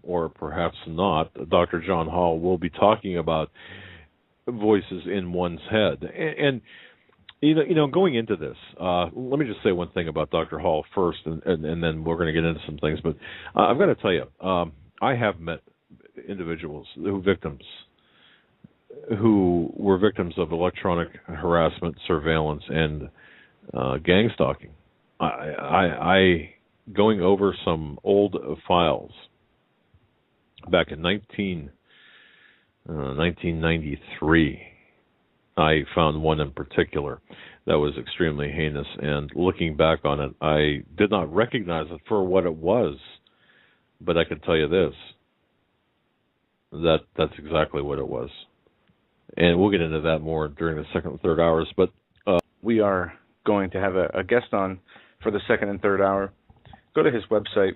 or perhaps not, Dr. John Hall will be talking about voices in one's head. And going into this, let me just say one thing about Dr. Hall first, and then we're going to get into some things. But I've got to tell you, I have met individuals who were victims of electronic harassment, surveillance, and gang stalking. I going over some old files back in 1993. I found one in particular that was extremely heinous, and looking back on it, I did not recognize it for what it was, but I can tell you this, that's exactly what it was. And we'll get into that more during the second and third hours, but we are going to have a guest on for the second and third hour. Go to his website.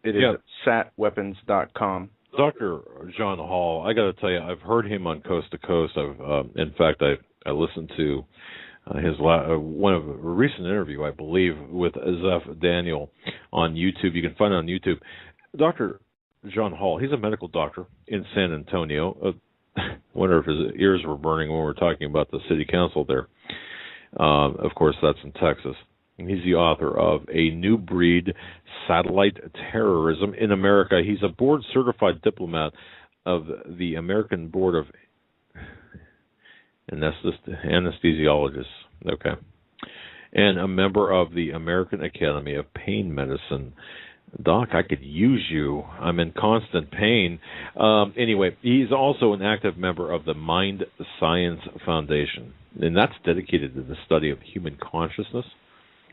It is satweapons.com. Dr. John Hall, I got to tell you, I've heard him on Coast to Coast. In fact, I listened to his a recent interview, I believe, with Zeph Daniel on YouTube. You can find it on YouTube. Dr. John Hall, he's a medical doctor in San Antonio. I wonder if his ears were burning when we were talking about the city council there. Of course, that's in Texas. He's the author of A New Breed, Satellite Terrorism in America. He's a board-certified diplomat of the American Board of Anesthesiologists. Okay. And a member of the American Academy of Pain Medicine. Doc, I could use you. I'm in constant pain. Anyway, he's also an active member of the Mind Science Foundation, and that's dedicated to the study of human consciousness.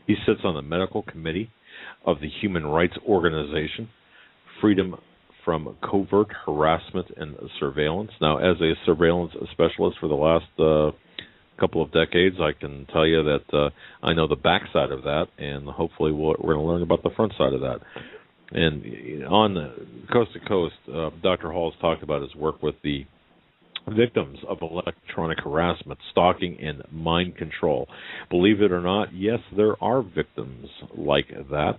He sits on the medical committee of the Human Rights Organization, Freedom from Covert Harassment and Surveillance. Now, as a surveillance specialist for the last couple of decades, I can tell you that I know the backside of that, and hopefully we're going to learn about the front side of that. And on Coast to Coast, Dr. Hall has talked about his work with the victims of electronic harassment, stalking, and mind control. Believe it or not, yes, there are victims like that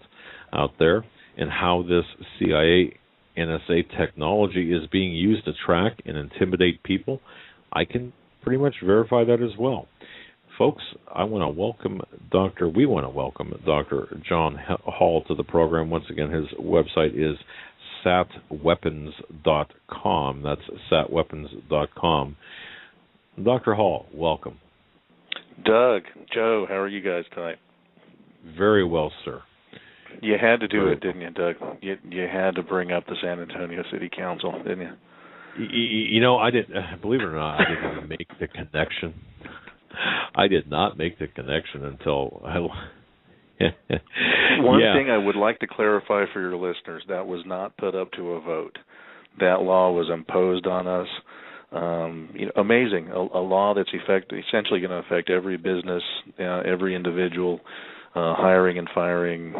out there, and how this CIA NSA technology is being used to track and intimidate people, I can pretty much verify that as well. Folks, we want to welcome Dr. John Hall to the program. Once again, his website is satweapons.com. That's satweapons.com. Dr. Hall, welcome. Doug, Joe, how are you guys tonight? Very well, sir. You had to do it, didn't you, Doug? You had to bring up the San Antonio City Council, didn't you? I didn't. Believe it or not, I didn't even make the connection. I did not make the connection until One thing I would like to clarify for your listeners, that was not put up to a vote. That law was imposed on us. Amazing. A law that's essentially going to affect every business, every individual, hiring and firing,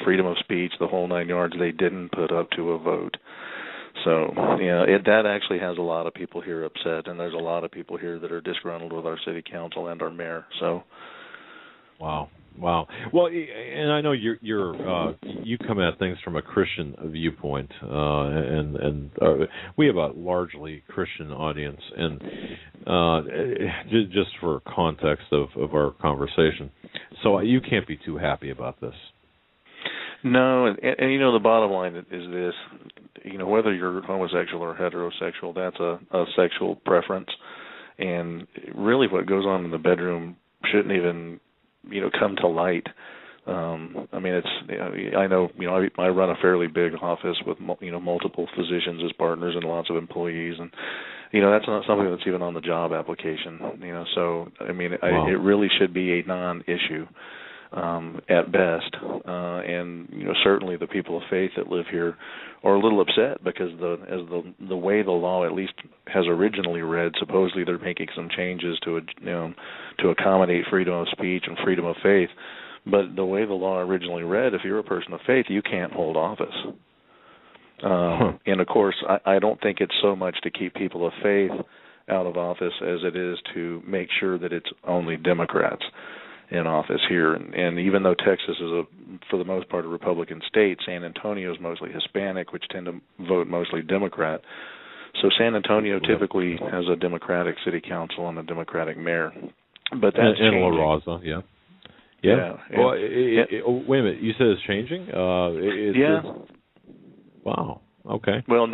freedom of speech, the whole nine yards. They didn't put up to a vote. So, that actually has a lot of people here upset, and there's a lot of people here that are disgruntled with our city council and our mayor. So, wow. Well, and I know you come at things from a Christian viewpoint, and we have a largely Christian audience, and just for context of our conversation, so you can't be too happy about this. No, and the bottom line is this: whether you're homosexual or heterosexual, that's a sexual preference, and really what goes on in the bedroom shouldn't even come to light. I know I run a fairly big office with multiple physicians as partners and lots of employees, and that's not something that's even on the job application. So wow. It really should be a non-issue at best, and certainly the people of faith that live here are a little upset because the way the law at least has originally read, supposedly they're making some changes to accommodate freedom of speech and freedom of faith. But the way the law originally read, if you're a person of faith, you can't hold office. And of course, I don't think it's so much to keep people of faith out of office as it is to make sure that it's only Democrats. in office here. And even though Texas is for the most part a Republican state, San Antonio is mostly Hispanic, which tend to vote mostly Democrat. So San Antonio typically has a Democratic city council and a Democratic mayor. But that's changing. La Raza, yeah. Well, wait a minute. You said it's changing? Wow. Okay. Well,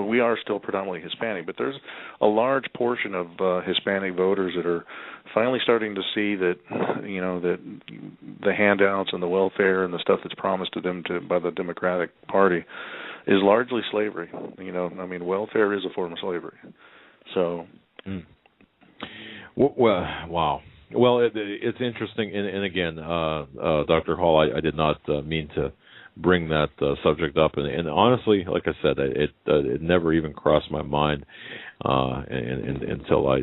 we are still predominantly Hispanic, but there's a large portion of Hispanic voters that are finally starting to see that, that the handouts and the welfare and the stuff that's promised to them by the Democratic Party is largely slavery. Welfare is a form of slavery. So. Well, wow. Well, it's interesting, and again, Dr. Hall, I did not mean to bring that subject up, and honestly, like I said, it never even crossed my mind until I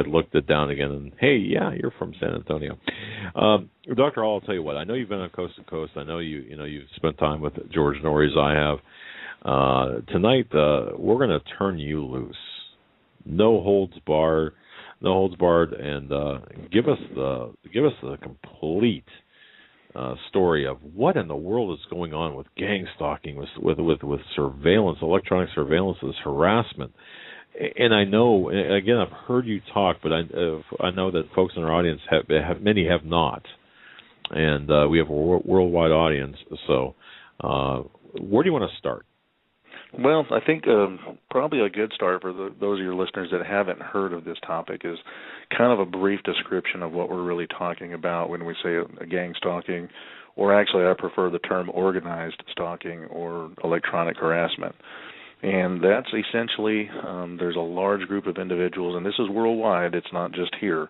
looked it down again, and hey, yeah, you're from San Antonio. Dr. Hall, I'll tell you what, I know you've been on Coast to Coast. I know you've spent time with George Norrie as I have. Tonight, we're going to turn you loose. No holds barred, and give us the complete story of what in the world is going on with gang stalking, with surveillance, electronic surveillance, this harassment. And I know, again, I've heard you talk, but I know that folks in our audience many have not, and we have a worldwide audience. So, where do you want to start? Well, I think probably a good start for those of your listeners that haven't heard of this topic is kind of a brief description of what we're really talking about when we say a gang stalking, or actually I prefer the term organized stalking or electronic harassment. And that's essentially there's a large group of individuals, and this is worldwide, it's not just here.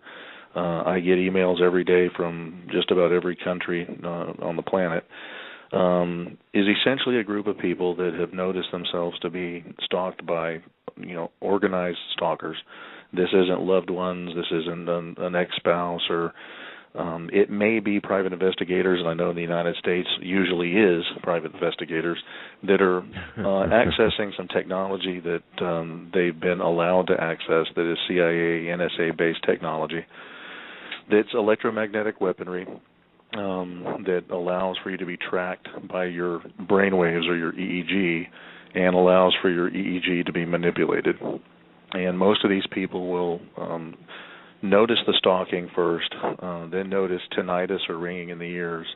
I get emails every day from just about every country on the planet. Is essentially a group of people that have noticed themselves to be stalked by, organized stalkers. This isn't loved ones. This isn't an ex-spouse, or it may be private investigators, and I know in the United States usually is private investigators that are accessing some technology that they've been allowed to access that is CIA, NSA-based technology. That's electromagnetic weaponry. That allows for you to be tracked by your brainwaves or your EEG, and allows for your EEG to be manipulated. And most of these people will notice the stalking first, then notice tinnitus or ringing in the ears,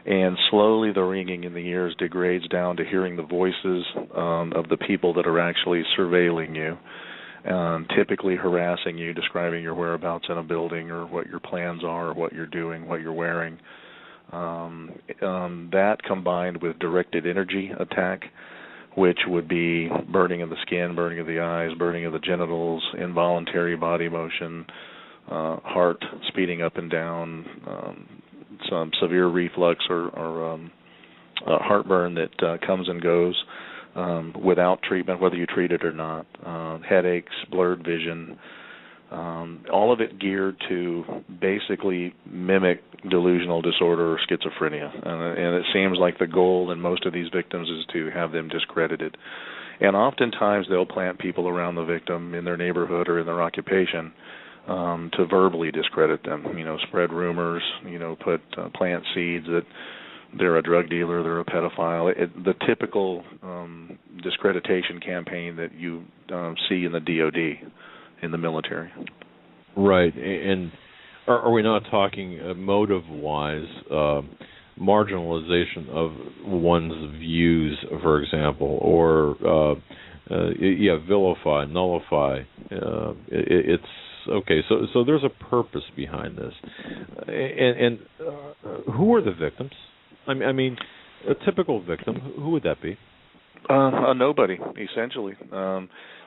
and slowly the ringing in the ears degrades down to hearing the voices of the people that are actually surveilling you. Typically harassing you, describing your whereabouts in a building or what your plans are, or what you're doing, what you're wearing. That combined with directed energy attack, which would be burning of the skin, burning of the eyes, burning of the genitals, involuntary body motion, heart speeding up and down, some severe reflux or heartburn that comes and goes. Without treatment, whether you treat it or not, headaches, blurred vision, all of it geared to basically mimic delusional disorder or schizophrenia. And it seems like the goal in most of these victims is to have them discredited. And oftentimes they'll plant people around the victim in their neighborhood or in their occupation to verbally discredit them, spread rumors, plant seeds that they're a drug dealer, they're a pedophile. The typical discreditation campaign that you see in the DOD, in the military. Right. And are we not talking motive-wise, marginalization of one's views, for example, or, vilify, nullify? It's okay. So there's a purpose behind this. And who are the victims? I mean, a typical victim, who would that be? A nobody, essentially.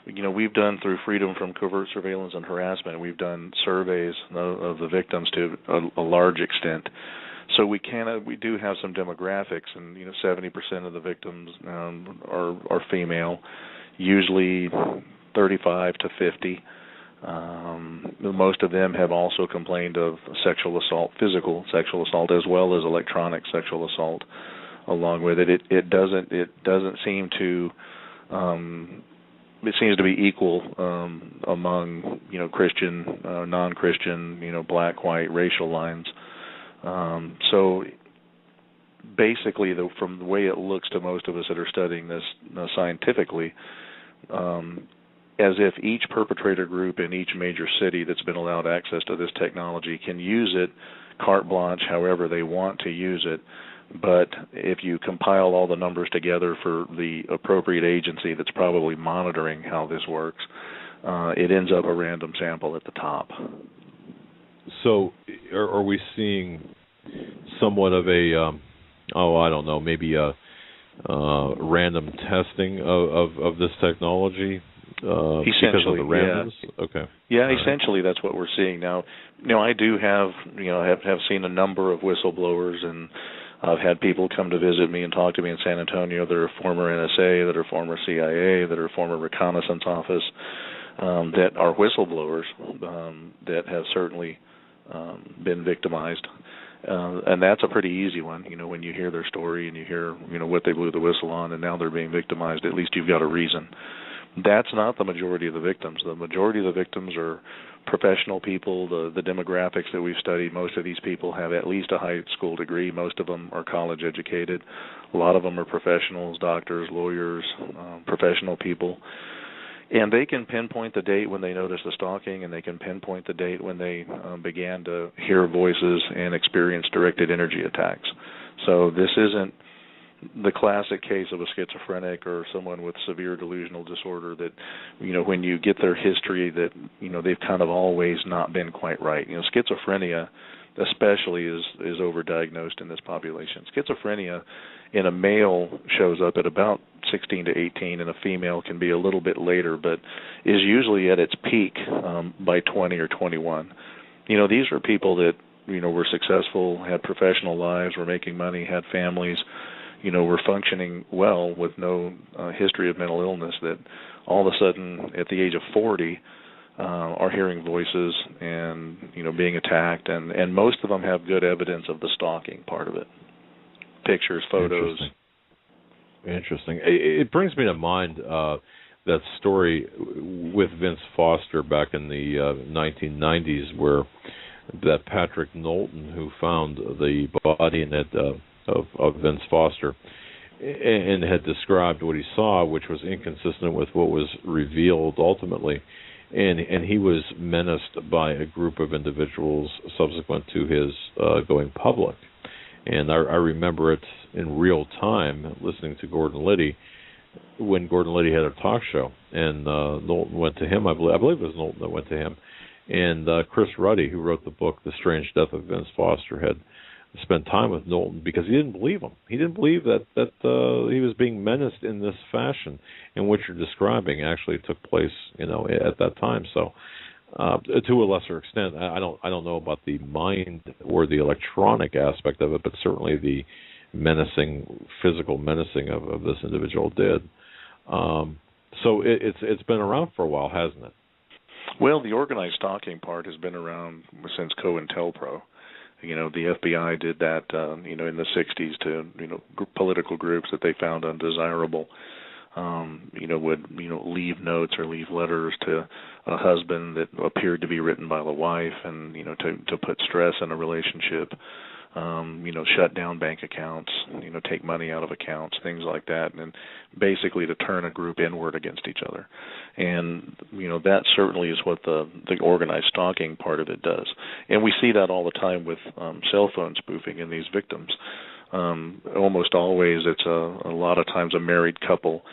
We've done through Freedom from Covert Surveillance and Harassment, we've done surveys of the victims to a large extent. So we do have some demographics, and 70% of the victims are female, usually 35 to 50. Most of them have also complained of sexual assault, physical sexual assault, as well as electronic sexual assault. Along with it, it doesn't seem to. It seems to be equal among Christian, non-Christian, black, white, racial lines. So basically, from the way it looks to most of us that are studying this scientifically, as if each perpetrator group in each major city that's been allowed access to this technology can use it carte blanche however they want to use it. But if you compile all the numbers together for the appropriate agency that's probably monitoring how this works, it ends up a random sample at the top. So are we seeing somewhat of a, I don't know, maybe a random testing of this technology? Because of the randoms? Yeah. Okay. Yeah, essentially that's what we're seeing now. I do have seen a number of whistleblowers, and I've had people come to visit me and talk to me in San Antonio that are former NSA, that are former CIA, that are former reconnaissance office, that are whistleblowers that have certainly been victimized. And that's a pretty easy one, when you hear their story and you hear, what they blew the whistle on, and now they're being victimized. At least you've got a reason. That's not the majority of the victims. The majority of the victims are professional people. The demographics that we've studied, most of these people have at least a high school degree. Most of them are college educated. A lot of them are professionals, doctors, lawyers, professional people. And they can pinpoint the date when they noticed the stalking, and they can pinpoint the date when they began to hear voices and experience directed energy attacks. So this isn't the classic case of a schizophrenic or someone with severe delusional disorder that, when you get their history, that, they've kind of always not been quite right. Schizophrenia especially is overdiagnosed in this population. Schizophrenia in a male shows up at about 16 to 18, and a female can be a little bit later, but is usually at its peak by 20 or 21. These are people that, were successful, had professional lives, were making money, had families, were functioning well with no history of mental illness, that all of a sudden at the age of 40 are hearing voices and, being attacked, and most of them have good evidence of the stalking part of it. Pictures, photos. Interesting. It brings me to mind that story with Vince Foster back in the 1990s, where that Patrick Knowlton, who found the body of Vince Foster and had described what he saw, which was inconsistent with what was revealed ultimately. And he was menaced by a group of individuals subsequent to his going public. And I remember it in real time, listening to Gordon Liddy, when Gordon Liddy had a talk show. And Knowlton went to him, I believe it was Knowlton that went to him. And Chris Ruddy, who wrote the book The Strange Death of Vince Foster, had spent time with Knowlton because he didn't believe him. He didn't believe that he was being menaced in this fashion, and what you're describing actually took place, at that time. So, to a lesser extent, I don't know about the mind or the electronic aspect of it, but certainly the physical menacing of this individual did. So it's been around for a while, hasn't it? Well, the organized stalking part has been around since COINTELPRO. The FBI did that, in the 60s to, political groups that they found undesirable, would, leave notes or leave letters to a husband that appeared to be written by the wife, and, to put stress in a relationship, shut down bank accounts, take money out of accounts, things like that, and basically to turn a group inward against each other. And, that certainly is what the organized stalking part of it does. And we see that all the time with cell phone spoofing in these victims. Almost always it's a lot of times a married couple,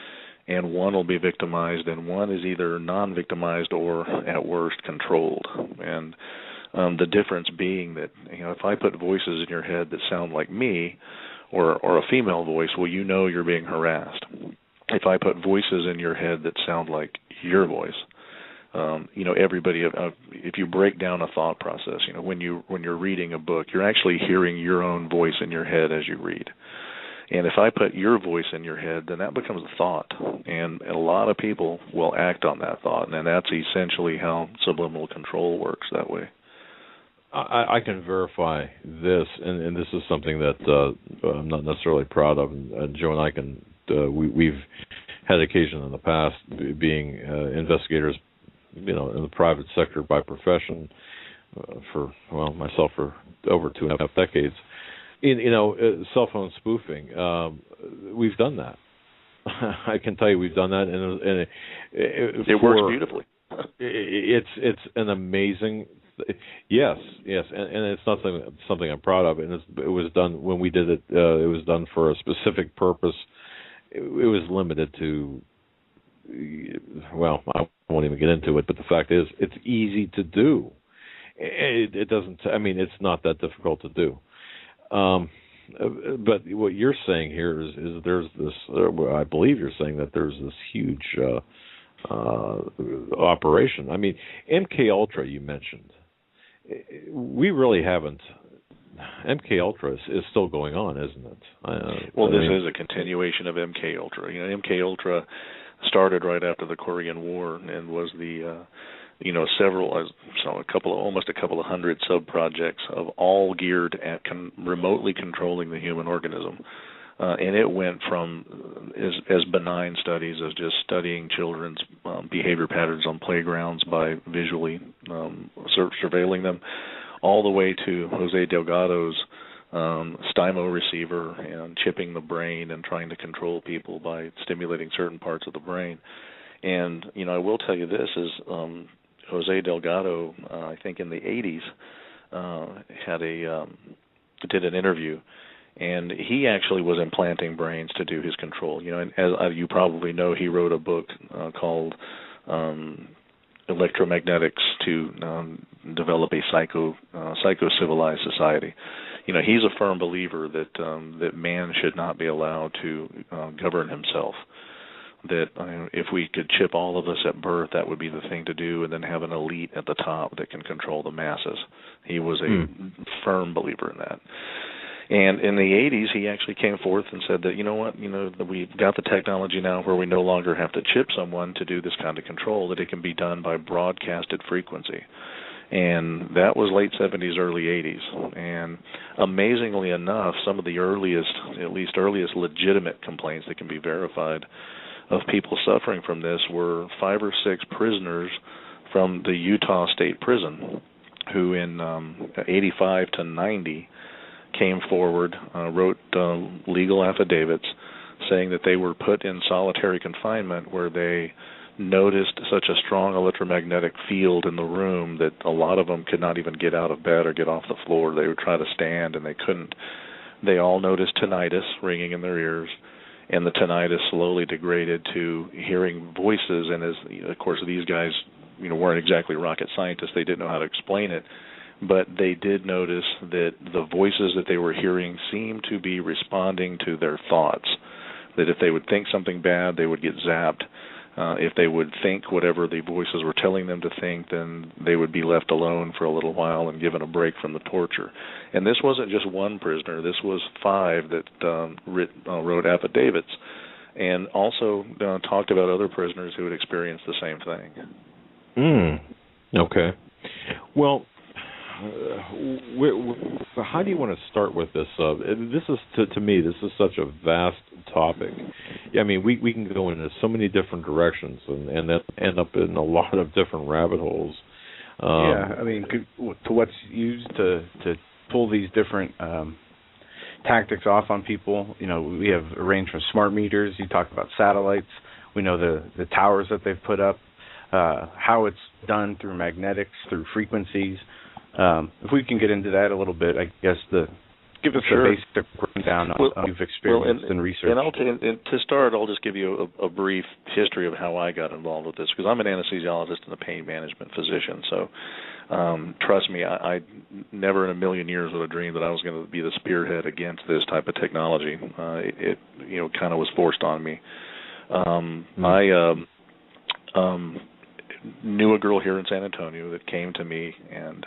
and one will be victimized, and one is either non-victimized or, at worst, controlled. And the difference being that, if I put voices in your head that sound like me, or a female voice, well, you're being harassed. If I put voices in your head that sound like your voice, everybody, if you break down a thought process, when you're reading a book, you're actually hearing your own voice in your head as you read. And if I put your voice in your head, then that becomes a thought. And a lot of people will act on that thought, and that's essentially how subliminal control works that way. I can verify this, and this is something that I'm not necessarily proud of. And Joe and I can, we've had occasion in the past being investigators, in the private sector by profession, myself for over 2.5 decades. Cell phone spoofing. We've done that. I can tell you, we've done that, and it works beautifully. It's an amazing. Yes, and it's not something I'm proud of. And it was done when we did it. It was done for a specific purpose. It was limited to. Well, I won't even get into it. But the fact is, it's easy to do. It doesn't. I mean, it's not that difficult to do. But what you're saying here is there's this. I believe you're saying that there's this huge operation. I mean, MK Ultra you mentioned. We really haven't. MK Ultra is still going on, isn't it? This is a continuation of MK Ultra. MK Ultra started right after the Korean War and was the almost a couple of hundred sub-projects of all geared at remotely controlling the human organism. And it went from as benign studies as just studying children's behavior patterns on playgrounds by visually surveilling them, all the way to Jose Delgado's STIMO receiver and chipping the brain and trying to control people by stimulating certain parts of the brain. And, I will tell you this is Jose Delgado, I think in the 80s, did an interview, and he actually was implanting brains to do his control. And as you probably know, he wrote a book called Electromagnetics to develop a psycho-civilized society. He's a firm believer that man should not be allowed to govern himself. That if we could chip all of us at birth, that would be the thing to do, and then have an elite at the top that can control the masses. He was a firm believer in that. And in the 80s, he actually came forth and said that, we've got the technology now where we no longer have to chip someone to do this kind of control, that it can be done by broadcasted frequency. And that was late 70s, early 80s. And amazingly enough, some of the earliest legitimate complaints that can be verified of people suffering from this were 5 or 6 prisoners from the Utah State Prison who in 85 to 90 came forward, wrote legal affidavits saying that they were put in solitary confinement where they noticed such a strong electromagnetic field in the room that a lot of them could not even get out of bed or get off the floor. They would try to stand and they couldn't. They all noticed tinnitus ringing in their ears, and the tinnitus slowly degraded to hearing voices. And of course, these guys, weren't exactly rocket scientists. They didn't know how to explain it, but they did notice that the voices that they were hearing seemed to be responding to their thoughts. That if they would think something bad, they would get zapped. If they would think whatever the voices were telling them to think, then they would be left alone for a little while and given a break from the torture. And this wasn't just one prisoner. This was 5 that wrote affidavits and also talked about other prisoners who had experienced the same thing. Okay. Well, how do you want to start with this? This is to me, this is such a vast topic. I mean, we can go into so many different directions and then end up in a lot of different rabbit holes. I mean, to what's used to pull these different tactics off on people. We have a range from smart meters. You talk about satellites. We know the towers that they've put up. How it's done through magnetics, through frequencies. If we can get into that a little bit, I guess give us a basic rundown on what you've experienced and researched. And to start, I'll just give you a brief history of how I got involved with this, because I'm an anesthesiologist and a pain management physician. So trust me, I never in a million years would have dreamed that I was going to be the spearhead against this type of technology. It kind of was forced on me. I knew a girl here in San Antonio that came to me and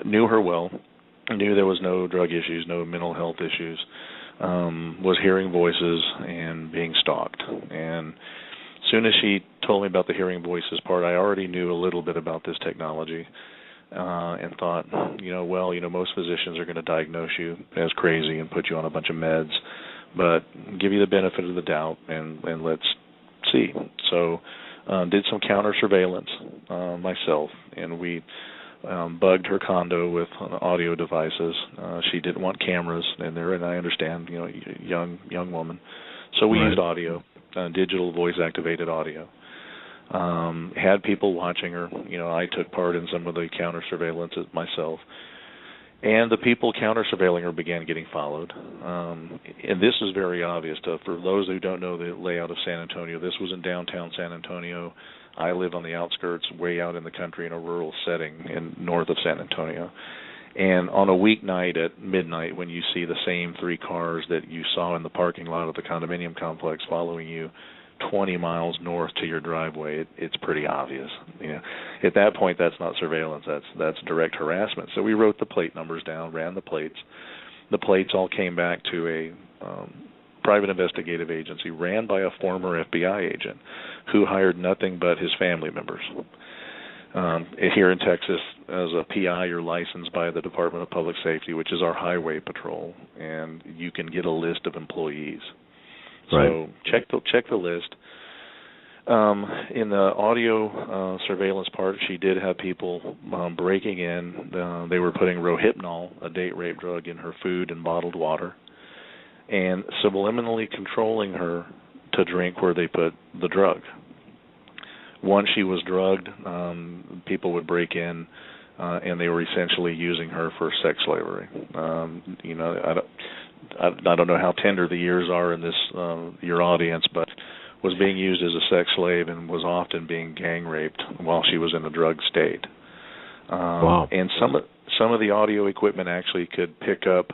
knew her well, knew there was no drug issues, no mental health issues, was hearing voices and being stalked. And as soon as she told me about the hearing voices part, I already knew a little bit about this technology and thought, most physicians are going to diagnose you as crazy and put you on a bunch of meds, but give you the benefit of the doubt and let's see. So did some counter surveillance myself, and we bugged her condo with audio devices. She didn't want cameras in there, and I understand, young woman. So we used audio, digital voice-activated audio. Had people watching her. I took part in some of the counter surveillance myself. And the people counter-surveilling her began getting followed. And this is very obvious. For those who don't know the layout of San Antonio, this was in downtown San Antonio. I live on the outskirts, way out in the country in a rural setting north of San Antonio. And on a weeknight at midnight, when you see the same 3 cars that you saw in the parking lot of the condominium complex following you 20 miles north to your driveway, it's pretty obvious. At that point, that's not surveillance. That's direct harassment. So we wrote the plate numbers down, ran the plates. The plates all came back to a private investigative agency ran by a former FBI agent who hired nothing but his family members. Here in Texas, as a PI, you're licensed by the Department of Public Safety, which is our highway patrol, and you can get a list of employees. Right. So check the list. In the audio surveillance part, she did have people breaking in. They were putting Rohypnol, a date rape drug, in her food and bottled water, and subliminally controlling her to drink where they put the drug. Once she was drugged, people would break in, and they were essentially using her for sex slavery. I don't know how tender the ears are in this your audience, but was being used as a sex slave and was often being gang raped while she was in a drug state. Wow. And some of the audio equipment actually could pick up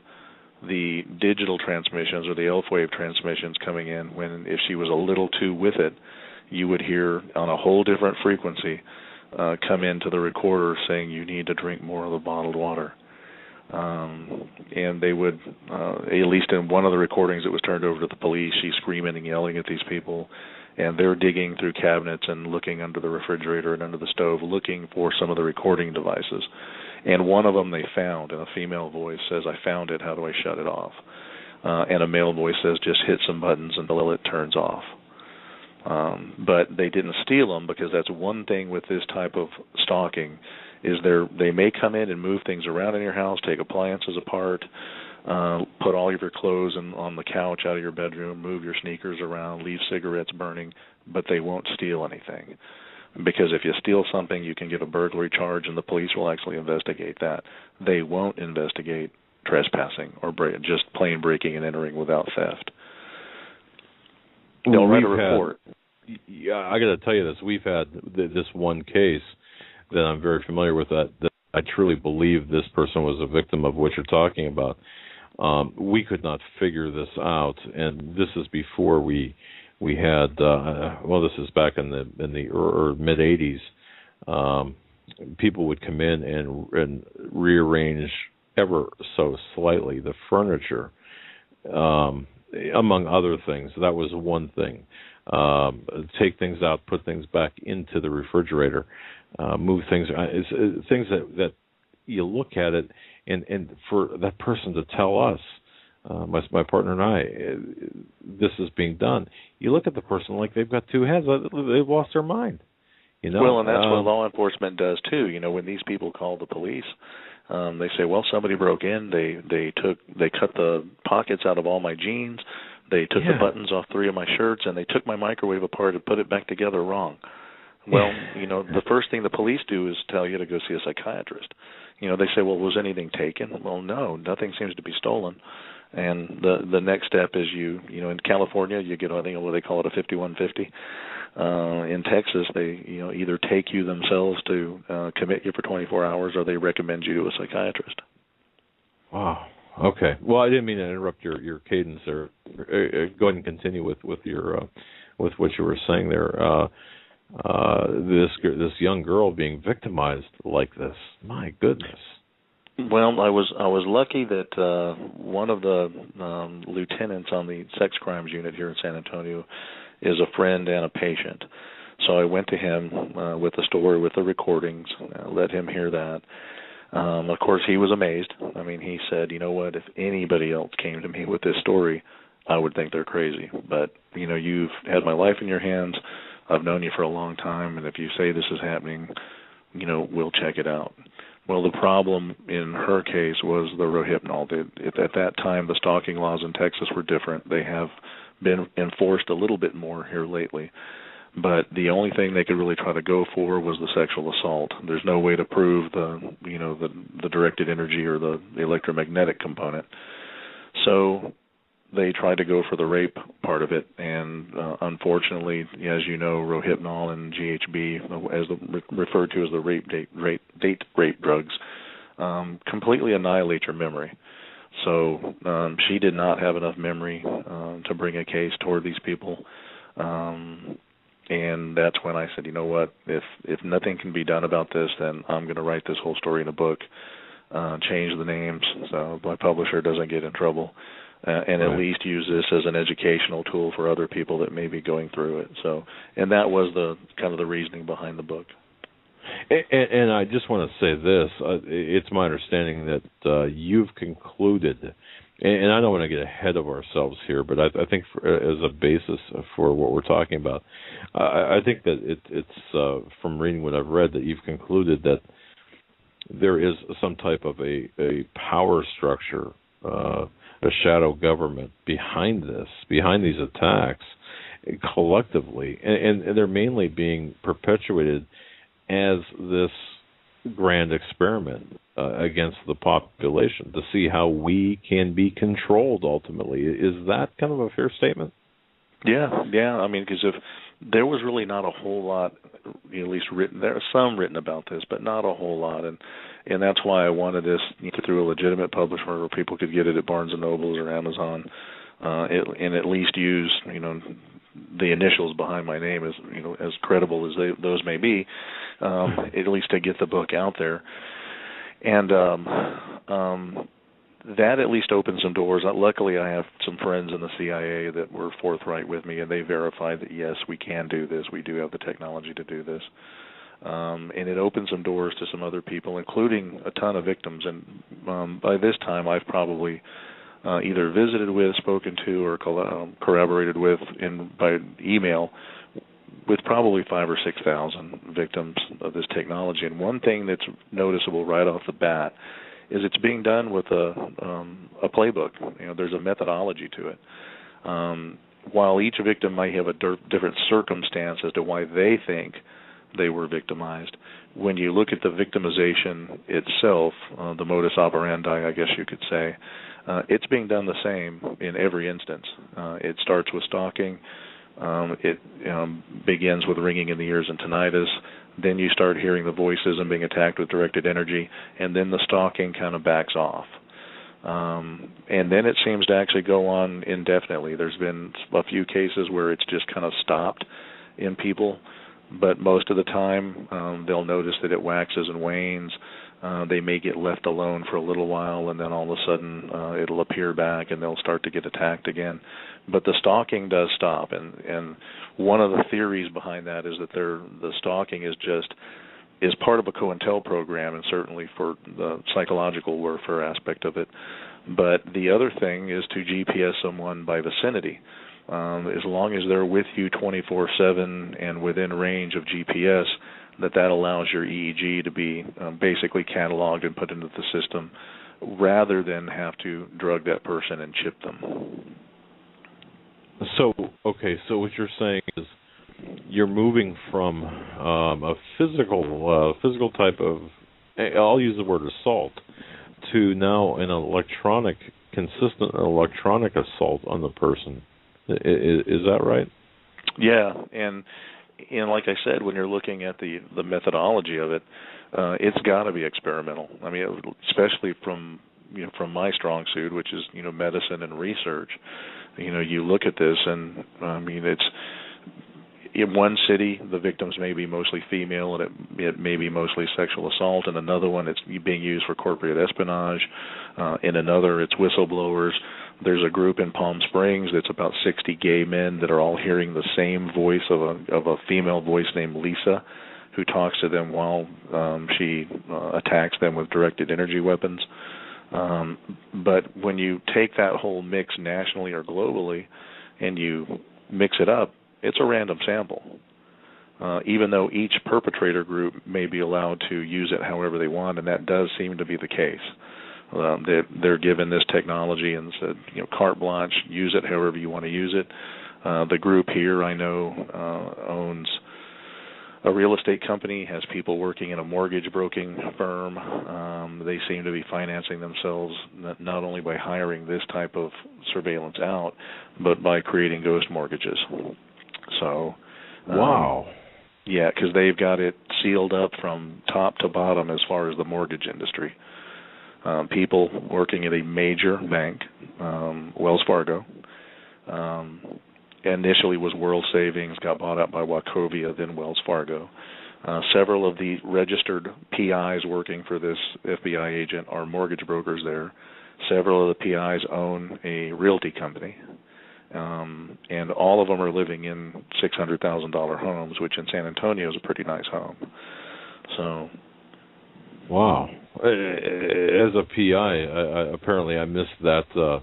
the digital transmissions or the ELF wave transmissions coming in. If she was a little too with it, you would hear on a whole different frequency come into the recorder saying you need to drink more of the bottled water. And they would, at least in one of the recordings that was turned over to the police, she's screaming and yelling at these people, and they're digging through cabinets and looking under the refrigerator and under the stove, looking for some of the recording devices. And one of them they found, and a female voice says, "I found it, how do I shut it off?" And a male voice says, "Just hit some buttons until it turns off." But they didn't steal them, because that's one thing with this type of stalking, is they may come in and move things around in your house, take appliances apart, put all of your clothes on the couch out of your bedroom, move your sneakers around, leave cigarettes burning, but they won't steal anything. Because if you steal something, you can get a burglary charge, and the police will actually investigate that. They won't investigate trespassing or just plain breaking and entering without theft. They'll write a report. I got to tell you this. We've had this one case that I'm very familiar with that I truly believe this person was a victim of what you're talking about. We could not figure this out, and this is before we had. This is back in the mid '80s. People would come in and rearrange ever so slightly the furniture, among other things. That was one thing. Take things out, put things back into the refrigerator, move things. It's things that you look at it, and for that person to tell us, my partner and I, this is being done. You look at the person like they've got two heads. They've lost their mind. Well, and that's what law enforcement does too. When these people call the police, they say, "Well, somebody broke in. They cut the pockets out of all my jeans. They took the buttons off 3 of my shirts, and they took my microwave apart and put it back together wrong." Well, the first thing the police do is tell you to go see a psychiatrist. They say, "Well, was anything taken?" Well, no, nothing seems to be stolen. And the next step is in California, you get, I think, what they call it, a 5150. In Texas, they either take you themselves to commit you for 24 hours, or they recommend you to a psychiatrist. Wow. Okay. Well, I didn't mean to interrupt your cadence there. Go ahead and continue with what you were saying there. This young girl being victimized like this. My goodness. Well, I was lucky that one of the lieutenants on the sex crimes unit here in San Antonio is a friend and a patient. So I went to him with the story, with the recordings, let him hear that. Of course, he was amazed. I mean, he said, "You know what, if anybody else came to me with this story, I would think they're crazy. But, you've had my life in your hands. I've known you for a long time, and if you say this is happening, we'll check it out." Well, the problem in her case was the Rohypnol. At that time, the stalking laws in Texas were different. They have been enforced a little bit more here lately. But the only thing they could really try to go for was the sexual assault. There's no way to prove the directed energy or the electromagnetic component. So they tried to go for the rape part of it, and unfortunately, as you know, Rohypnol and GHB, referred to as the date rape drugs, completely annihilate your memory. So she did not have enough memory to bring a case toward these people, and that's when I said, you know what, if nothing can be done about this, then I'm going to write this whole story in a book, change the names so my publisher doesn't get in trouble. And at least use this as an educational tool for other people that may be going through it. So, and that was the kind of the reasoning behind the book. And I just want to say this: it's my understanding that you've concluded, and I don't want to get ahead of ourselves here, but I think as a basis for what we're talking about, I think that it's from reading what I've read that you've concluded that there is some type of a power structure. A shadow government behind these attacks collectively, and they're mainly being perpetuated as this grand experiment against the population to see how we can be controlled ultimately. Is that kind of a fair statement? Yeah. I mean, because if there was really not a whole lot, at least written, there was some written about this, but not a whole lot, and that's why I wanted this through a legitimate publisher where people could get it at Barnes and Nobles or Amazon, and at least use the initials behind my name as credible as those may be, at least to get the book out there, and that at least opened some doors. Luckily, I have some friends in the CIA that were forthright with me, and they verified that, yes, we can do this. We do have the technology to do this. And it opened some doors to some other people, including a ton of victims. And by this time, I've probably either visited with, spoken to, or corroborated with by email with probably 5,000 or 6,000 victims of this technology. And one thing that's noticeable right off the bat is it's being done with a playbook. There's a methodology to it. While each victim might have a different circumstance as to why they think they were victimized, when you look at the victimization itself, the modus operandi, I guess you could say, it's being done the same in every instance. It starts with stalking. It begins with ringing in the ears and tinnitus. Then you start hearing the voices and being attacked with directed energy, and then the stalking kind of backs off. And then it seems to actually go on indefinitely. There's been a few cases where it's just kind of stopped in people, but most of the time they'll notice that it waxes and wanes. They may get left alone for a little while, and then all of a sudden it'll appear back, and they'll start to get attacked again. But the stalking does stop, and one of the theories behind that is that the stalking is part of a COINTEL program, and certainly for the psychological warfare aspect of it. But the other thing is to GPS someone by vicinity. As long as they're with you 24/7 and within range of GPS, that allows your EEG to be basically cataloged and put into the system, rather than have to drug that person and chip them. So what you're saying is you're moving from a physical type of, I'll use the word assault, to now an consistent electronic assault on the person. Is that right? Yeah, and like I said, when you're looking at the methodology of it, it's got to be experimental. I mean, especially from my strong suit, which is medicine and research. You look at this, and I mean, it's in one city the victims may be mostly female, and it may be mostly sexual assault. In another one, it's being used for corporate espionage. In another, it's whistleblowers. There's a group in Palm Springs that's about 60 gay men that are all hearing the same voice of a female voice named Lisa, who talks to them while she attacks them with directed energy weapons. But when you take that whole mix nationally or globally and you mix it up, it's a random sample. even though each perpetrator group may be allowed to use it however they want, and that does seem to be the case. They're given this technology and said, carte blanche, use it however you want to use it. The group here, I know, owns a real estate company, has people working in a mortgage broking firm. They seem to be financing themselves not only by hiring this type of surveillance out, but by creating ghost mortgages. So, wow. Yeah, because they've got it sealed up from top to bottom as far as the mortgage industry. People working at a major bank, Wells Fargo, initially was World Savings, got bought out by Wachovia, then Wells Fargo. Several of the registered PIs working for this FBI agent are mortgage brokers there. Several of the PIs own a realty company. And all of them are living in $600,000 homes, which in San Antonio is a pretty nice home. So, wow. As a PI, apparently I missed that.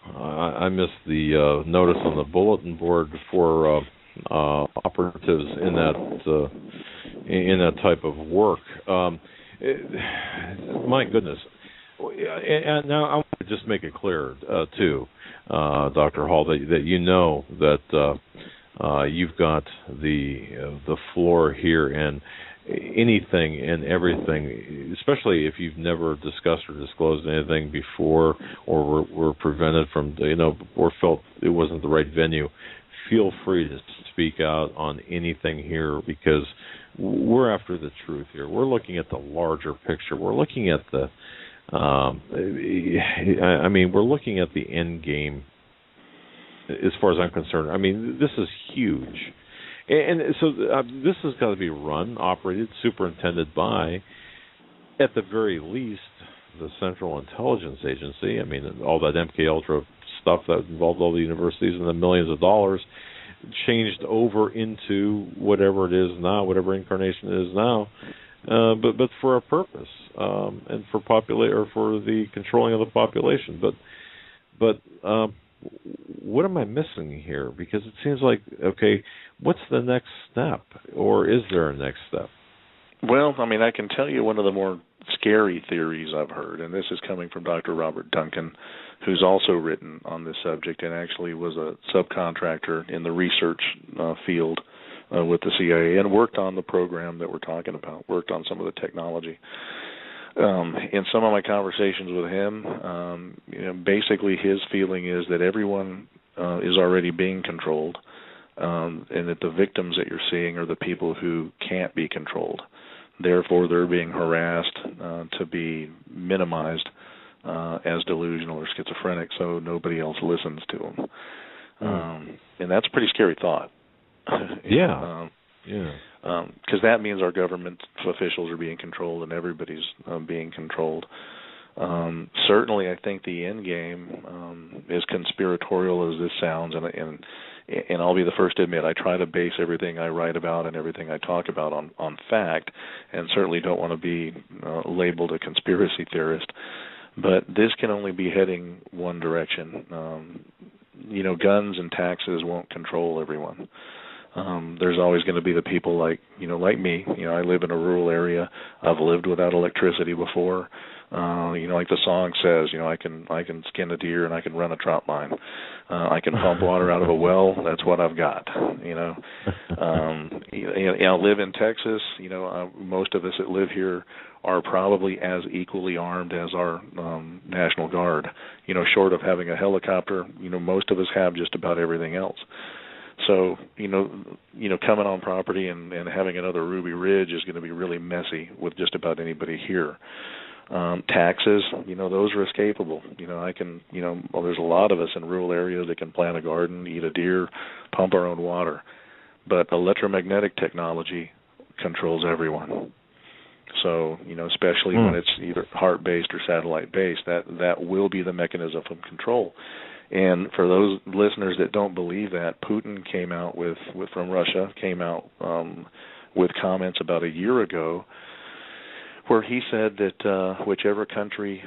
I missed the notice on the bulletin board for operatives in that type of work. My goodness. And now I want to just make it clear, too, Dr. Hall, that you know that you've got the floor here, and anything and everything, especially if you've never discussed or disclosed anything before, or were prevented from, or felt it wasn't the right venue, feel free to speak out on anything here, because we're after the truth here. We're looking at the larger picture. We're looking at the we're looking at the end game as far as I'm concerned. I mean, this is huge. And so this has got to be run, operated, superintended by, at the very least, the Central Intelligence Agency. I mean, all that MKUltra stuff that involved all the universities and the millions of dollars changed over into whatever it is now, whatever incarnation it is now, but for a purpose, and for for the controlling of the population. But what am I missing here? Because it seems like, okay, what's the next step, or is there a next step? Well, I mean, I can tell you one of the more scary theories I've heard, and this is coming from Dr. Robert Duncan, who's also written on this subject and actually was a subcontractor in the research field with the CIA and worked on the program that we're talking about, worked on some of the technology. In some of my conversations with him, basically his feeling is that everyone is already being controlled, and that the victims that you're seeing are the people who can't be controlled. Therefore, they're being harassed to be minimized as delusional or schizophrenic, so nobody else listens to them. And that's a pretty scary thought. Yeah. Because that means our government officials are being controlled and everybody's being controlled. Certainly, I think the end game, as conspiratorial as this sounds, and I'll be the first to admit, I try to base everything I write about and everything I talk about on fact, and certainly don't want to be labeled a conspiracy theorist. But this can only be heading one direction. Guns and taxes won't control everyone. There's always going to be the people like me. I live in a rural area. I've lived without electricity before. Like the song says, I can skin a deer and I can run a trout line. I can pump water out of a well. That's what I've got. I live in Texas. Most of us that live here are probably as equally armed as our National Guard. Short of having a helicopter, most of us have just about everything else. So, coming on property and having another Ruby Ridge is going to be really messy with just about anybody here. Taxes, those are escapable. There's a lot of us in rural areas that can plant a garden, eat a deer, pump our own water. But electromagnetic technology controls everyone. So, especially when it's either heart-based or satellite-based, that will be the mechanism of control. And for those listeners that don't believe that, Putin came out from Russia, with comments about a year ago where he said that whichever country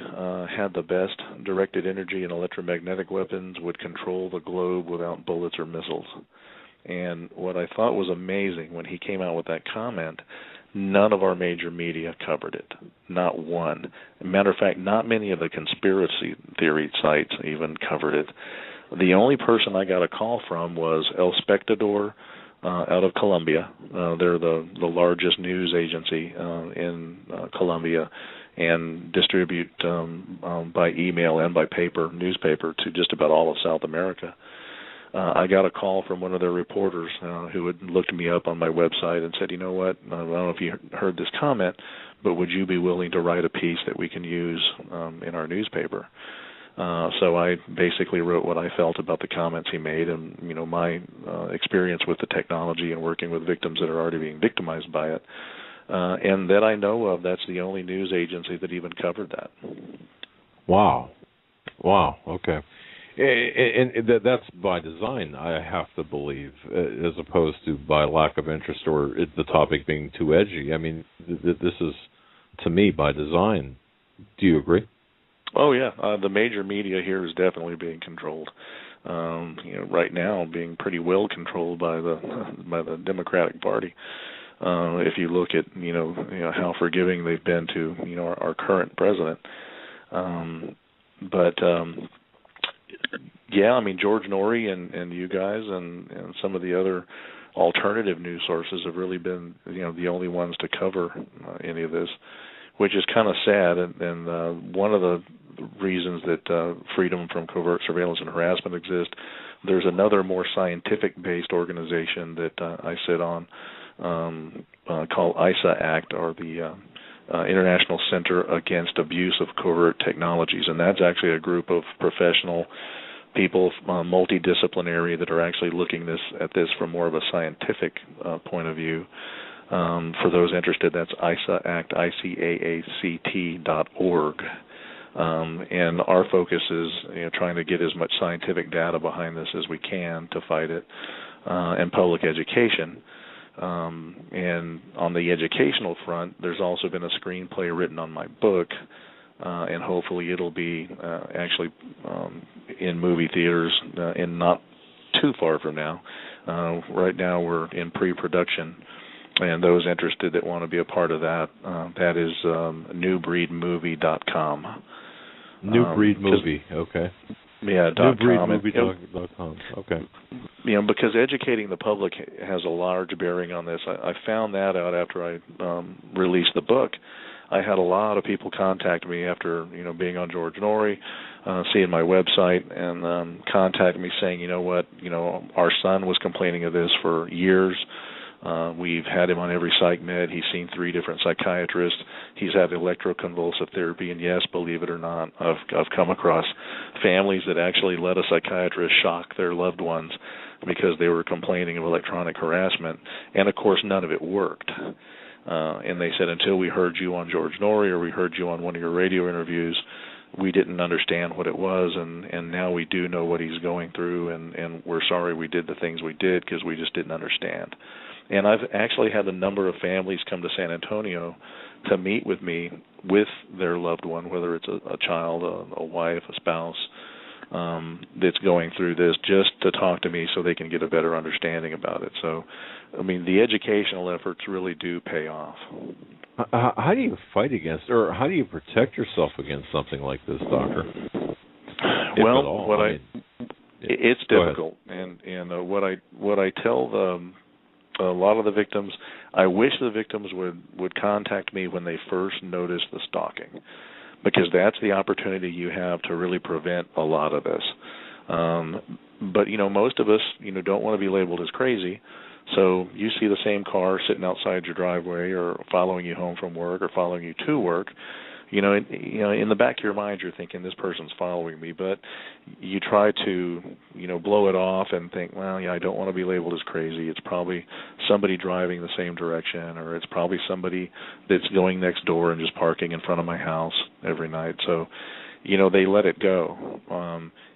had the best directed energy and electromagnetic weapons would control the globe without bullets or missiles. And what I thought was amazing when he came out with that comment, none of our major media covered it. Not one. Matter of fact, not many of the conspiracy theory sites even covered it. The only person I got a call from was El Spectador out of Colombia. They're the largest news agency in Colombia and distribute by email and by newspaper to just about all of South America. I got a call from one of their reporters who had looked me up on my website and said, you know what, I don't know if you heard this comment, but would you be willing to write a piece that we can use in our newspaper? So I basically wrote what I felt about the comments he made and, my experience with the technology and working with victims that are already being victimized by it. And that I know of, that's the only news agency that even covered that. Wow. Okay. And that's by design, I have to believe, as opposed to by lack of interest or the topic being too edgy. I mean, this is, to me, by design. Do you agree? Oh, yeah. The major media here is definitely being controlled. Right now, being pretty well controlled by the Democratic Party. If you look at how forgiving they've been to our current president, yeah, I mean George Norrie and you guys and some of the other alternative news sources have really been the only ones to cover any of this, which is kind of sad. And one of the reasons that Freedom from Covert Surveillance and Harassment exists, there's another more scientific-based organization that I sit on called ISA-ACT, or the International Center Against Abuse of Covert Technologies, and that's actually a group of professional people, multidisciplinary, that are actually looking at this from more of a scientific point of view. For those interested, that's ISA-ACT, ICAACT.org. And our focus is trying to get as much scientific data behind this as we can to fight it, and public education. And on the educational front, there's also been a screenplay written on my book, and hopefully it'll be actually in movie theaters in not too far from now. Right now we're in pre-production, and those interested that want to be a part of that, that is newbreedmovie.com. New Breed Movie, okay. Yeah, newbreedmovie.com. Okay. Because educating the public has a large bearing on this. I found that out after I released the book. I had a lot of people contact me after being on George Norrie, seeing my website, and contact me saying, our son was complaining of this for years. We've had him on every psych med. He's seen 3 different psychiatrists. He's had electroconvulsive therapy, and yes, believe it or not, I've come across families that actually let a psychiatrist shock their loved ones because they were complaining of electronic harassment, and of course none of it worked. And they said, until we heard you on George Norrie or we heard you on one of your radio interviews, we didn't understand what it was, and now we do know what he's going through, and we're sorry we did the things we did because we just didn't understand. And I've actually had a number of families come to San Antonio to meet with me with their loved one, whether it's a child, a wife, a spouse, that's going through this, just to talk to me so they can get a better understanding about it. So, I mean, the educational efforts really do pay off. How do you fight against, or how do you protect yourself against something like this, Doctor? Well, it's difficult, and what I tell a lot of the victims, I wish the victims would contact me when they first notice the stalking, because that's the opportunity you have to really prevent a lot of this. But most of us don't want to be labeled as crazy. So you see the same car sitting outside your driveway, or following you home from work, or following you to work. In the back of your mind, you're thinking, this person's following me, but you try to, blow it off and think, well, yeah, I don't want to be labeled as crazy. It's probably somebody driving the same direction, or it's probably somebody that's going next door and just parking in front of my house every night. So, they let it go.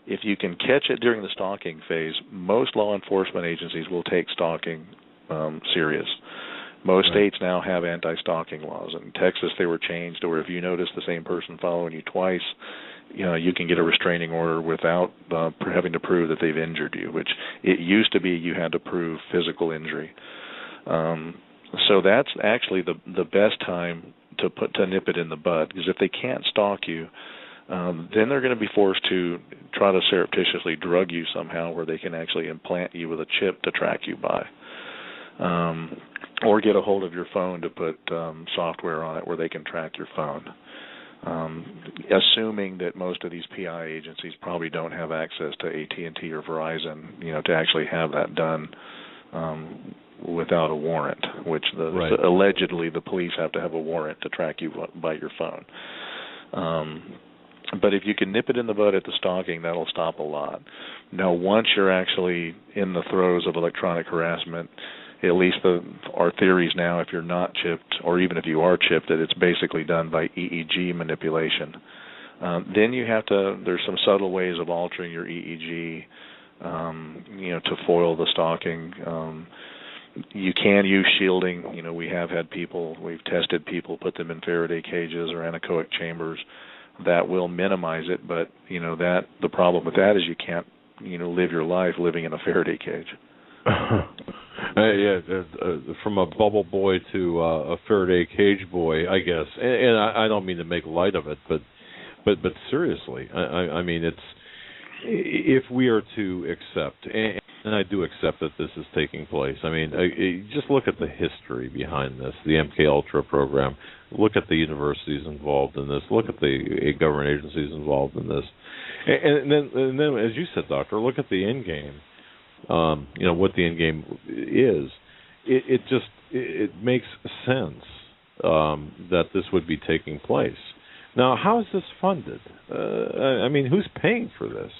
If you can catch it during the stalking phase, most law enforcement agencies will take stalking serious. Most states now have anti-stalking laws. In Texas, they were changed, or if you notice the same person following you twice, you can get a restraining order without having to prove that they've injured you, which it used to be you had to prove physical injury. So that's actually the best time to nip it in the bud, because if they can't stalk you, then they're going to be forced to try to surreptitiously drug you somehow, where they can actually implant you with a chip to track you by, or get a hold of your phone to put software on it where they can track your phone. Assuming that most of these PI agencies probably don't have access to AT&T or Verizon, to actually have that done without a warrant, which allegedly the police have to have a warrant to track you by your phone. But if you can nip it in the bud at the stalking, that'll stop a lot. Now, once you're actually in the throes of electronic harassment, at least our theories now, if you're not chipped, or even if you are chipped, that it's basically done by EEG manipulation. Then there's some subtle ways of altering your EEG, to foil the stalking. You can use shielding. We've tested people, put them in Faraday cages or anechoic chambers. That will minimize it, but the problem with that is you can't live your life living in a Faraday cage. From a bubble boy to a Faraday cage boy, I guess. And I don't mean to make light of it, but seriously, I mean, it's, if we are to accept, and I do accept that this is taking place. I mean, just look at the history behind this, the MK Ultra program. Look at the universities involved in this. Look at the government agencies involved in this. And then, as you said, Doctor, look at the end game. What the end game is. It makes sense that this would be taking place. Now, how is this funded? I mean, who's paying for this?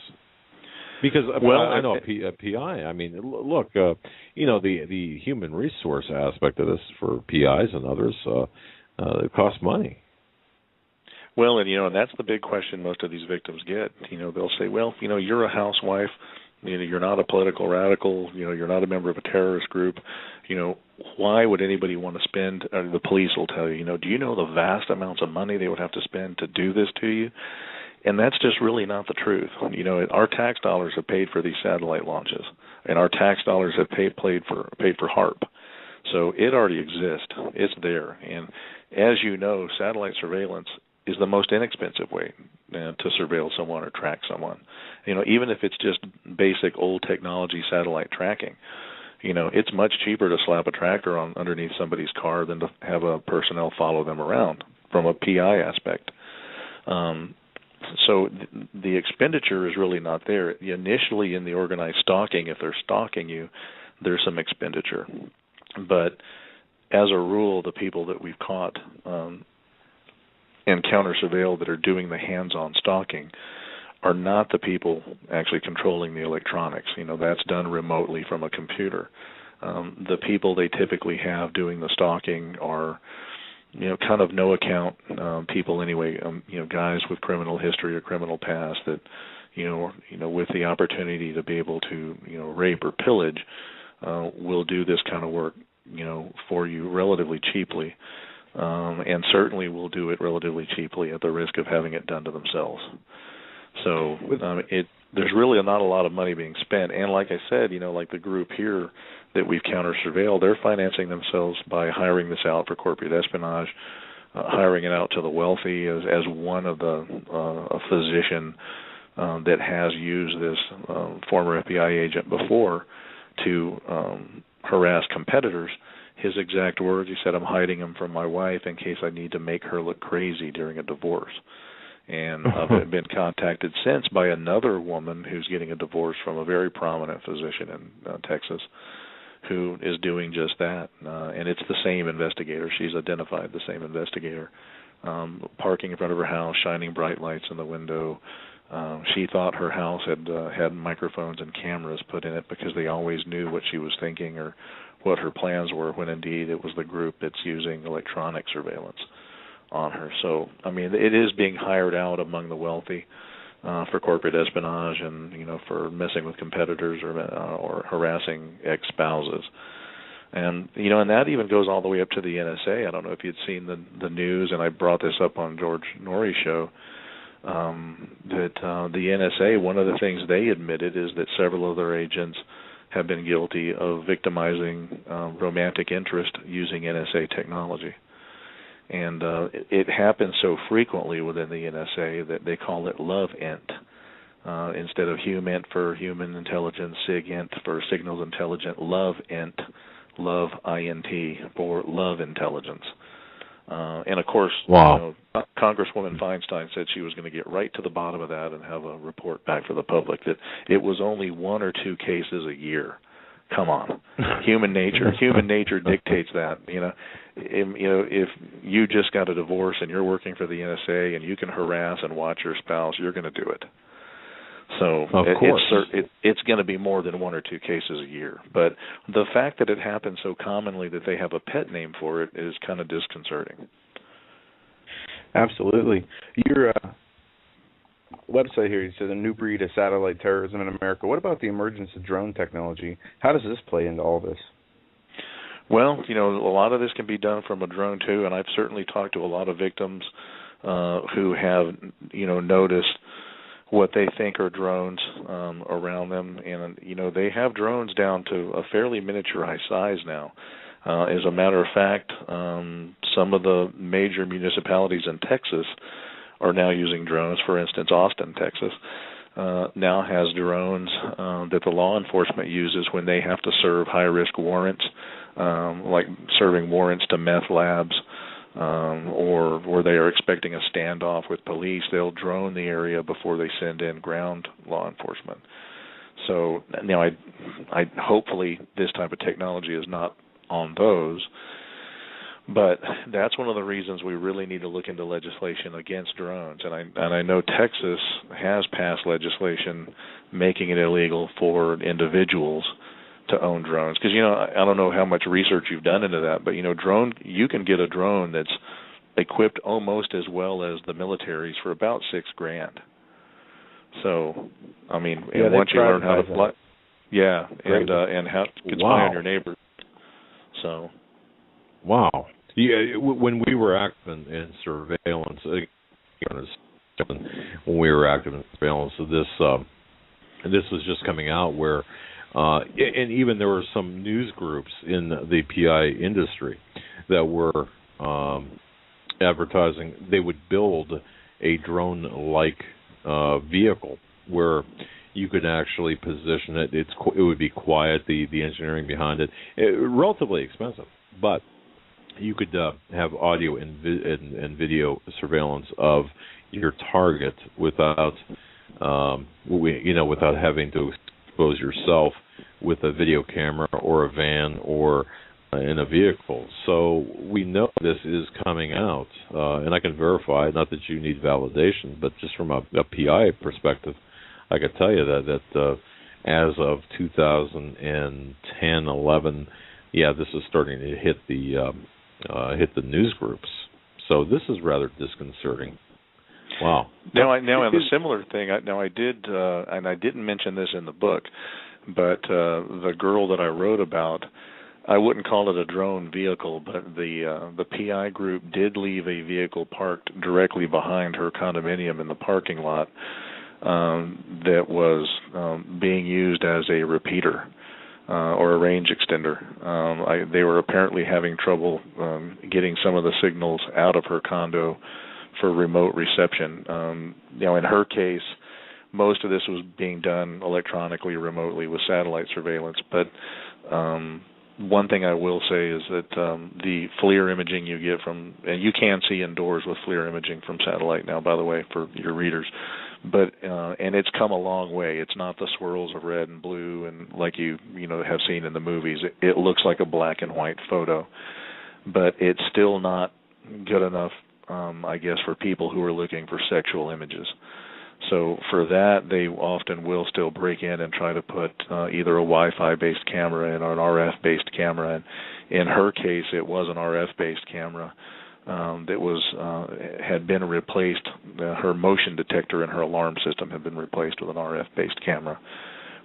Because I know a PI. I mean, look, the human resource aspect of this for PIs and others, it costs money. Well, and that's the big question most of these victims get. They'll say, well, you're a housewife. You're not a political radical. You're not a member of a terrorist group. Why would anybody want to spend? Or the police will tell you. Do you know the vast amounts of money they would have to spend to do this to you? And that's just really not the truth. Our tax dollars have paid for these satellite launches, and our tax dollars have paid for HARP. So it already exists. It's there. And as you know, satellite surveillance is the most inexpensive way to surveil someone or track someone. Even if it's just basic old technology satellite tracking, it's much cheaper to slap a tracker on underneath somebody's car than to have a personnel follow them around from a PI aspect. So the expenditure is really not there. Initially in the organized stalking, if they're stalking you, there's some expenditure. But as a rule, the people that we've caught and counter-surveilled that are doing the hands-on stalking are not the people actually controlling the electronics. That's done remotely from a computer. The people they typically have doing the stalking are kind of no account people anyway, guys with criminal history or criminal past that, with the opportunity to be able to, rape or pillage, will do this kind of work, for you relatively cheaply, and certainly will do it relatively cheaply at the risk of having it done to themselves. So there's really not a lot of money being spent. And like I said, like the group here that we've counter-surveilled, they're financing themselves by hiring this out for corporate espionage, hiring it out to the wealthy as one of a physician that has used this former FBI agent before to harass competitors. His exact words, he said, "I'm hiding him from my wife in case I need to make her look crazy during a divorce." And I've been contacted since by another woman who's getting a divorce from a very prominent physician in Texas who is doing just that. And it's the same investigator. She's identified the same investigator, parking in front of her house, shining bright lights in the window. She thought her house had microphones and cameras put in it because they always knew what she was thinking or what her plans were, when indeed it was the group that's using electronic surveillance on her. So, I mean, it is being hired out among the wealthy for corporate espionage and, for messing with competitors or harassing ex-spouses. And, and that even goes all the way up to the NSA. I don't know if you'd seen the news, and I brought this up on George Norrie's show. that the NSA, one of the things they admitted is that several of their agents have been guilty of victimizing romantic interest using NSA technology. And it happens so frequently within the NSA that they call it love int. Instead of HUMINT for human intelligence, SIGINT for signals intelligent, love int, love INT for love intelligence. And of course, wow. Congresswoman Feinstein said she was going to get right to the bottom of that and have a report back for the public that it was only 1 or 2 cases a year. Come on, human nature dictates that. If you just got a divorce and you're working for the NSA and you can harass and watch your spouse, you're going to do it. So it's going to be more than 1 or 2 cases a year. But the fact that it happens so commonly that they have a pet name for it is kind of disconcerting. Absolutely. Your website here, you said a new breed of satellite terrorism in America. What about the emergence of drone technology? How does this play into all this? Well, a lot of this can be done from a drone too, and I've certainly talked to a lot of victims who have, noticed what they think are drones around them, and they have drones down to a fairly miniaturized size now. As a matter of fact, some of the major municipalities in Texas are now using drones. For instance, Austin, Texas, now has drones that the law enforcement uses when they have to serve high-risk warrants, like serving warrants to meth labs, or where they are expecting a standoff with police. They'll drone the area before they send in ground law enforcement. So now, I hopefully this type of technology is not on those. But that's one of the reasons we really need to look into legislation against drones. And I know Texas has passed legislation making it illegal for individuals to own drones. Because, I don't know how much research you've done into that, but, you can get a drone that's equipped almost as well as the military's for about $6,000. So, and once you learn how to fly, and how to spy on your neighbors. So. Wow. Yeah, when we were active in surveillance, so this was just coming out where, and even there were some news groups in the PI industry that were advertising they would build a drone-like vehicle where you could actually position it. It would be quiet. The engineering behind it, relatively expensive, but you could have audio and video surveillance of your target without, without having to expose yourself with a video camera or a van or in a vehicle. So we know this is coming out, and I can verify it. Not that you need validation, but just from a PI perspective, I could tell you that as of 2010, 11, this is starting to hit the news groups. So this is rather disconcerting. Wow. Now, on a similar thing, I did, and I didn't mention this in the book, but the girl that I wrote about, I wouldn't call it a drone vehicle, but the PI group did leave a vehicle parked directly behind her condominium in the parking lot that was being used as a repeater. Or a range extender. They were apparently having trouble getting some of the signals out of her condo for remote reception. In her case, most of this was being done electronically, remotely with satellite surveillance. But one thing I will say is that the FLIR imaging you get from, and you can see indoors with FLIR imaging from satellite now, by the way, for your readers. But and it's come a long way. It's not the swirls of red and blue and like you have seen in the movies. It looks like a black and white photo, but it's still not good enough, I guess, for people who are looking for sexual images. So for that, they often will still break in and try to put either a Wi-Fi based camera in or an RF based camera. And in her case, it was an RF based camera. That had been replaced. Her motion detector and her alarm system had been replaced with an RF-based camera,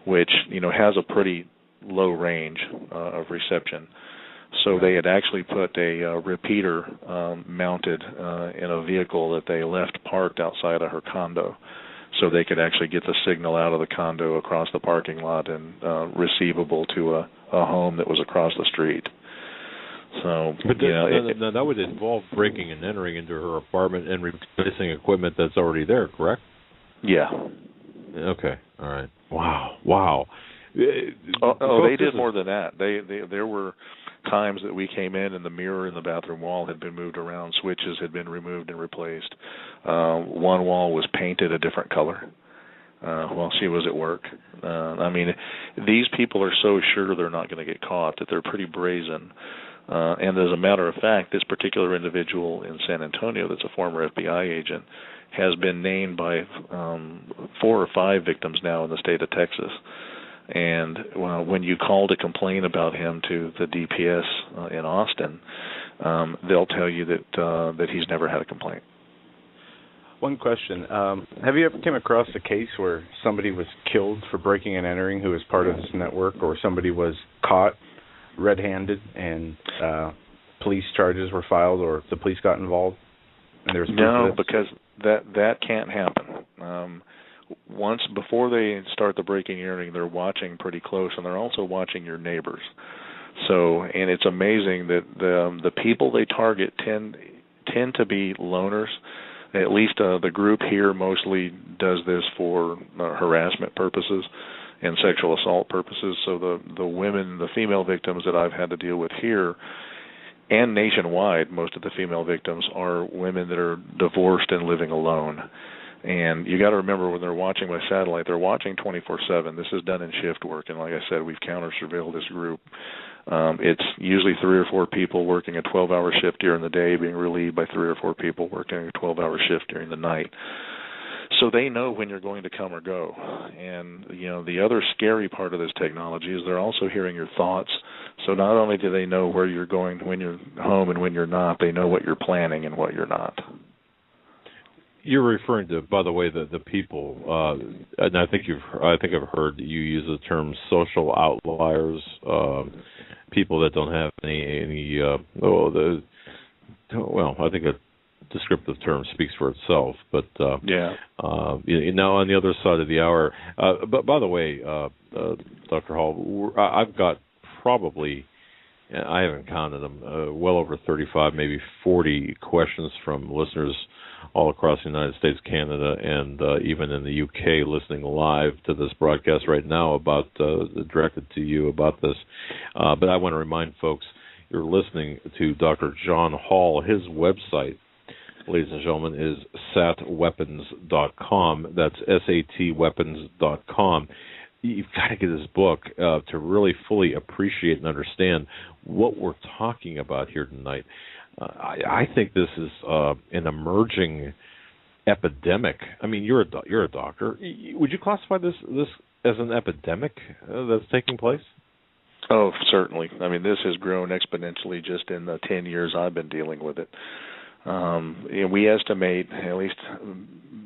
which has a pretty low range of reception. So they had actually put a repeater mounted in a vehicle that they left parked outside of her condo, so they could actually get the signal out of the condo across the parking lot and receivable to a home that was across the street. So, but that would involve breaking and entering into her apartment and replacing equipment that's already there, correct? Yeah. Okay. All right. Wow. They did more than that. There were times that we came in and the mirror in the bathroom wall had been moved around, switches had been removed and replaced. One wall was painted a different color while she was at work. I mean, these people are so sure they're not going to get caught that they're pretty brazen. And as a matter of fact, this particular individual in San Antonio that's a former FBI agent has been named by 4 or 5 victims now in the state of Texas. And when you call to complain about him to the DPS in Austin, they'll tell you that he's never had a complaint. One question. Have you ever came across a case where somebody was killed for breaking and entering who was part of this network, or somebody was caught red-handed and police charges were filed, or the police got involved? And there was no, because that can't happen. Once before they start the breaking and entering, they're watching pretty close, and they're also watching your neighbors. So, and it's amazing that the people they target tend to be loners. At least the group here mostly does this for harassment purposes and sexual assault purposes. So the women, the female victims that I've had to deal with here, and nationwide, most of the female victims are women that are divorced and living alone. And you got to remember, when they're watching by satellite, they're watching 24/7. This is done in shift work, and like I said, we've counter-surveilled this group. It's usually 3 or 4 people working a 12-hour shift during the day, being relieved by 3 or 4 people working a 12-hour shift during the night. So they know when you're going to come or go. And, the other scary part of this technology is they're also hearing your thoughts. So not only do they know where you're going when you're home and when you're not, they know what you're planning and what you're not. You're referring to, by the way, the people, and I think I've heard you use the term social outliers, people that don't have any. I think a descriptive term speaks for itself. But yeah. Now on the other side of the hour. But by the way, Dr. Hall, I've got probably, I haven't counted them, well over 35, maybe 40 questions from listeners all across the United States, Canada, and even in the UK, listening live to this broadcast right now about directed to you about this. But I want to remind folks, you're listening to Dr. John Hall. His website, ladies and gentlemen, is satweapons.com. That's satweapons.com. You've got to get this book to really fully appreciate and understand what we're talking about here tonight. I think this is an emerging epidemic. I mean, you're a doctor. Would you classify this as an epidemic that's taking place? Oh, certainly. I mean, this has grown exponentially just in the 10 years I've been dealing with it. We estimate, at least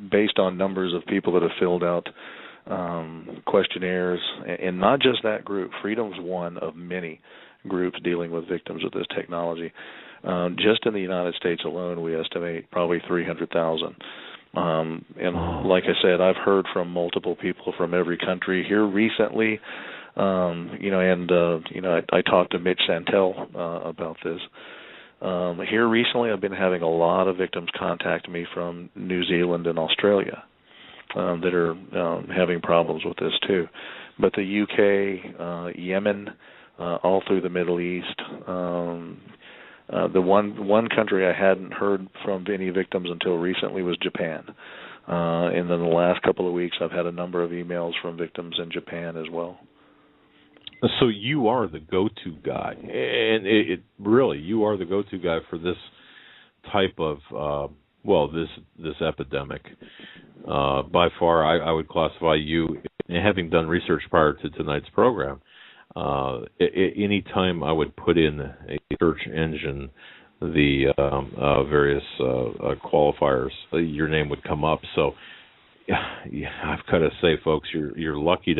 based on numbers of people that have filled out questionnaires, and not just that group. Freedom's one of many groups dealing with victims of this technology. Just in the United States alone, we estimate probably 300,000. And like I said, I've heard from multiple people from every country here recently. I talked to Mitch Santel about this. Here recently, I've been having a lot of victims contact me from New Zealand and Australia that are having problems with this too. But the UK, Yemen, all through the Middle East. The one country I hadn't heard from any victims until recently was Japan. And then the last couple of weeks, I've had a number of emails from victims in Japan as well. So you are the go-to guy, and it really, you are the go-to guy for this type of, this epidemic. By far, I would classify you, having done research prior to tonight's program, any time I would put in a search engine the various qualifiers, your name would come up. So, I've got to say, folks, we're lucky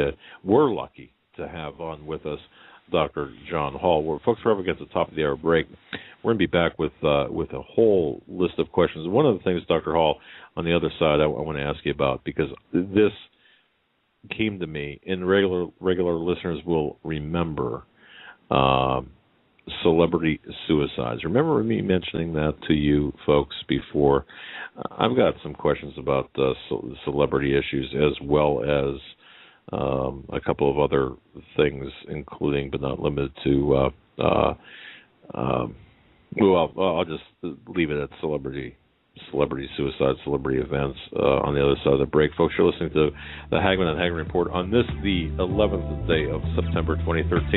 to have on with us Dr. John Hall. Folks, we're up against the top of the hour break. We're going to be back with a whole list of questions. One of the things, Dr. Hall, on the other side, I want to ask you about, because this came to me, and regular listeners will remember celebrity suicides. Remember me mentioning that to you folks before? I've got some questions about celebrity issues, as well as a couple of other things, including but not limited to. Well, I'll just leave it at celebrity suicide, celebrity events on the other side of the break. Folks, you're listening to the Hagman and Hagman Report on this, the 11th day of September 2013.